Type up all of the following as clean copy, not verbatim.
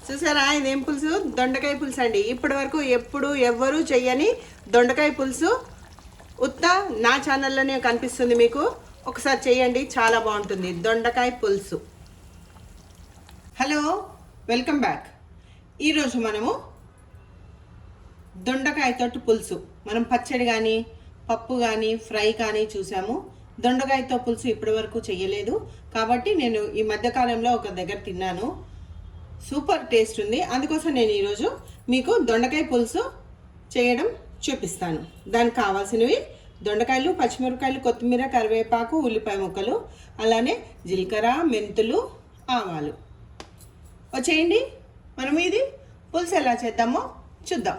చూసారా ఇదేం పులుసు? దొండకాయ పులుసు అండి. ఇప్పటి వరకు ఎప్పుడు ఎవ్వరూ చెయ్యని దొండకాయ పులుసు ఉత్త నా ఛానల్లోనే కనిపిస్తుంది మీకు. ఒకసారి చేయండి, చాలా బాగుంటుంది దొండకాయ పులుసు. Hello, welcome back. ఈరోజు మనము దొండకాయతోటి పులుసు, మనం పచ్చడి కానీ పప్పు కానీ ఫ్రై కానీ చూసాము. దొండకాయతో పులుసు ఇప్పటి వరకు చెయ్యలేదు కాబట్టి నేను ఈ మధ్యకాలంలో ఒక దగ్గర తిన్నాను, సూపర్ టేస్ట్ ఉంది. అందుకోసం నేను ఈరోజు మీకు దొండకాయ పులుసు చేయడం చూపిస్తాను. దానికి కావాల్సినవి దొండకాయలు, పచ్చిమిరపకాయలు, కొత్తిమీర, కరివేపాకు, ఉల్లిపాయ ముక్కలు, అలానే జీలకర్ర, మెంతులు, ఆవాలు. వచ్చేయండి, మనం ఇది పులుసు ఎలా చేద్దామో చూద్దాం.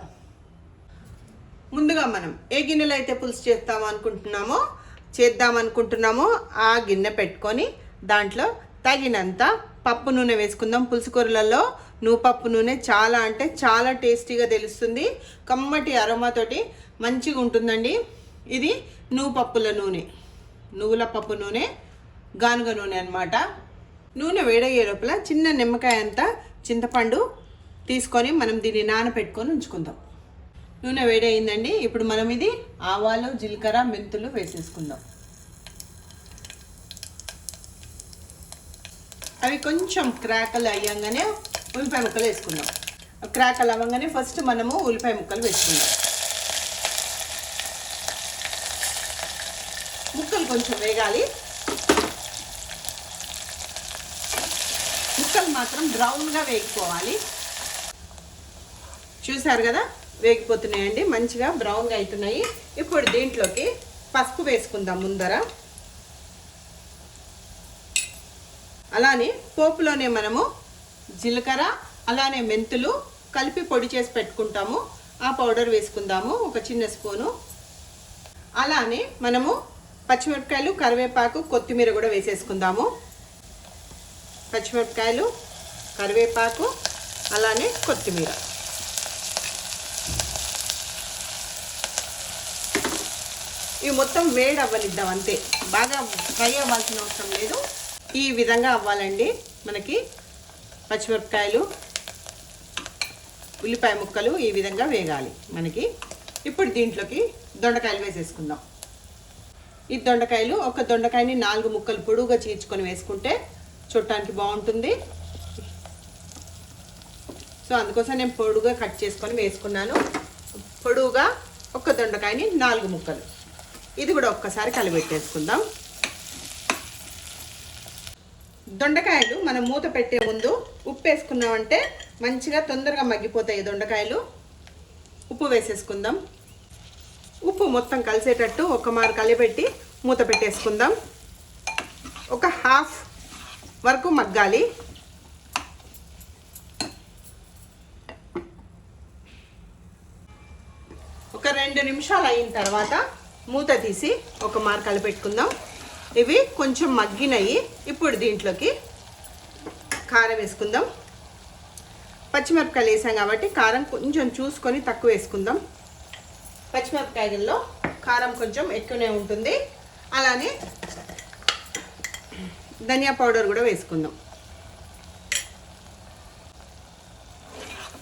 ముందుగా మనం ఏ గిన్నెలో అయితే పులుసు చేద్దామనుకుంటున్నామో ఆ గిన్నె పెట్టుకొని దాంట్లో తగినంత పప్పు నూనె వేసుకుందాం. పులుసు కూరలలో నువ్వుపప్పు నూనె చాలా అంటే చాలా టేస్టీగా తెలుస్తుంది, కమ్మటి అరోమాతోటి మంచిగా ఉంటుందండి. ఇది నువ్వుపప్పుల నూనె, నువ్వుల పప్పు నూనె, గానుగ నూనె అన్నమాట. నూనె వేడయ్యే లోపల చిన్న నిమ్మకాయ అంత చింతపండు తీసుకొని మనం దీన్ని నానబెట్టుకొని ఉంచుకుందాం. నూనె వేడయిందండి. ఇప్పుడు మనం ఇది ఆవాలు, జీలకర్ర, మెంతులు వేసేసుకుందాం. అవి కొంచెం క్రాకలు అయ్యంగానే ఉల్లిపాయ ముక్కలు వేసుకుందాం. క్రాకలు అవ్వగానే ఫస్ట్ మనము ఉల్లిపాయ ముక్కలు వేసుకుందాం. ముక్కలు కొంచెం వేగాలి. ముక్కలు మాత్రం బ్రౌన్గా వేగిపోవాలి. చూసారు కదా, వేగిపోతున్నాయండి, మంచిగా బ్రౌన్గా అవుతున్నాయి. ఇప్పుడు దీంట్లోకి పసుపు వేసుకుందాం ముందర. అలానే పోపులోనే మనము జీలకర్ర అలానే మెంతులు కలిపి పొడి చేసి పెట్టుకుంటాము, ఆ పౌడర్ వేసుకుందాము, ఒక చిన్న స్పూను. అలానే మనము పచ్చిమిరపకాయలు, కరివేపాకు, కొత్తిమీర కూడా వేసేసుకుందాము. పచ్చిమిరపకాయలు, కరివేపాకు, అలానే కొత్తిమీర. ఇవి మొత్తం వేడి అవ్వనిద్దాం అంతే, బాగా ఫ్రై అవ్వాల్సిన అవసరం లేదు. ఈ విధంగా అవ్వాలండి మనకి. పచ్చిమిరపకాయలు, ఉల్లిపాయ ముక్కలు ఈ విధంగా వేగాలి మనకి. ఇప్పుడు దీంట్లోకి దొండకాయలు వేసేసుకుందాం. ఈ దొండకాయలు, ఒక దొండకాయని 4 ముక్కలు పొడువుగా చీల్చుకొని వేసుకుంటే చూడటానికి బాగుంటుంది. సో అందుకోసం నేను పొడువుగా కట్ చేసుకొని వేసుకున్నాను. పొడువుగా ఒక దొండకాయని 4 ముక్కలు. ఇది కూడా ఒక్కసారి కలిపెట్టేసుకుందాం. దొండకాయలు మనం మూత పెట్టే ముందు ఉప్పు వేసుకున్నామంటే మంచిగా తొందరగా మగ్గిపోతాయి దొండకాయలు. ఉప్పు వేసేసుకుందాం. ఉప్పు మొత్తం కలిసేటట్టు ఒక మారు కలిపెట్టి మూత పెట్టేసుకుందాం. ఒక హాఫ్ వరకు మగ్గాలి. ఒక 2 నిమిషాలు అయిన తర్వాత మూత తీసి ఒక మారు కలిపెట్టుకుందాం. ఇవి కొంచెం మగ్గినవి. ఇప్పుడు దీంట్లోకి కారం వేసుకుందాం. పచ్చిమిరపకాయలు వేసాం కాబట్టి కారం కొంచెం చూసుకొని తక్కువ వేసుకుందాం. పచ్చిమిరపకాయల్లో కారం కొంచెం ఎక్కువనే ఉంటుంది. అలానే ధనియా పౌడర్ కూడా వేసుకుందాం.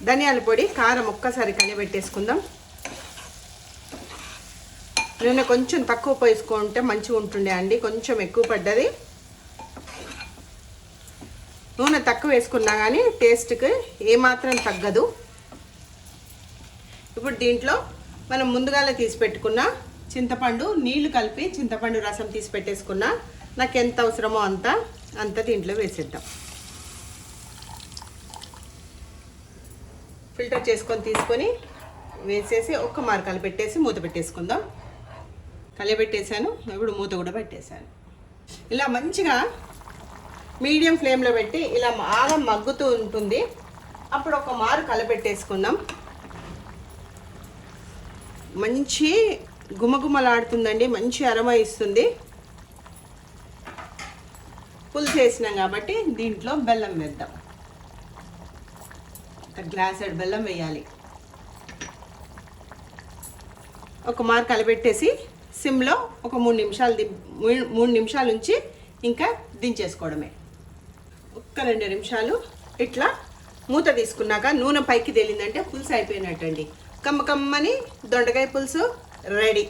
ధనియాల పొడి, కారం ఒక్కసారి కలిపెట్టేసుకుందాం. నూనె కొంచెం తక్కువ పోసుకుంటే మంచిగా ఉంటుండే అండి, కొంచెం ఎక్కువ పడ్డది. నూనె తక్కువ వేసుకున్నా కానీ టేస్ట్కి ఏమాత్రం తగ్గదు. ఇప్పుడు దీంట్లో మనం ముందుగానే తీసి పెట్టుకున్న చింతపండు నీళ్లు కలిపి చింతపండు రసం తీసి పెట్టేసుకున్నా, నాకు ఎంత అవసరమో అంత దీంట్లో వేసేద్దాం. ఫిల్టర్ చేసుకొని తీసుకొని వేసేసి ఒక్క మారు కలిపెట్టేసి మూత పెట్టేసుకుందాం. కలిపెట్టేసాను. ఇప్పుడు మూత కూడా పెట్టేశాను. ఇలా మంచిగా మీడియం ఫ్లేమ్లో పెట్టి ఇలా బాగా మగ్గుతూ ఉంటుంది. అప్పుడు ఒక మారు కలిపెట్టేసుకుందాం. మంచి గుమగుమలాడుతుందండి, మంచి అరోమా ఇస్తుంది. పులుసు వేసినాం కాబట్టి దీంట్లో బెల్లం వేద్దాం. ఒక గ్లాసెడ్ బెల్లం వేయాలి. ఒక మారు కలిపెట్టేసి సిమ్లో ఒక 3 నిమిషాలు ఉంచి ఇంకా దించేసుకోవడమే. ఒక్క 2 నిమిషాలు ఇట్లా మూత తీసుకున్నాక నూనె పైకి తేలిందంటే పులుసు అయిపోయినట్టండి. కమ్మని దొండకాయ పులుసు రెడీ.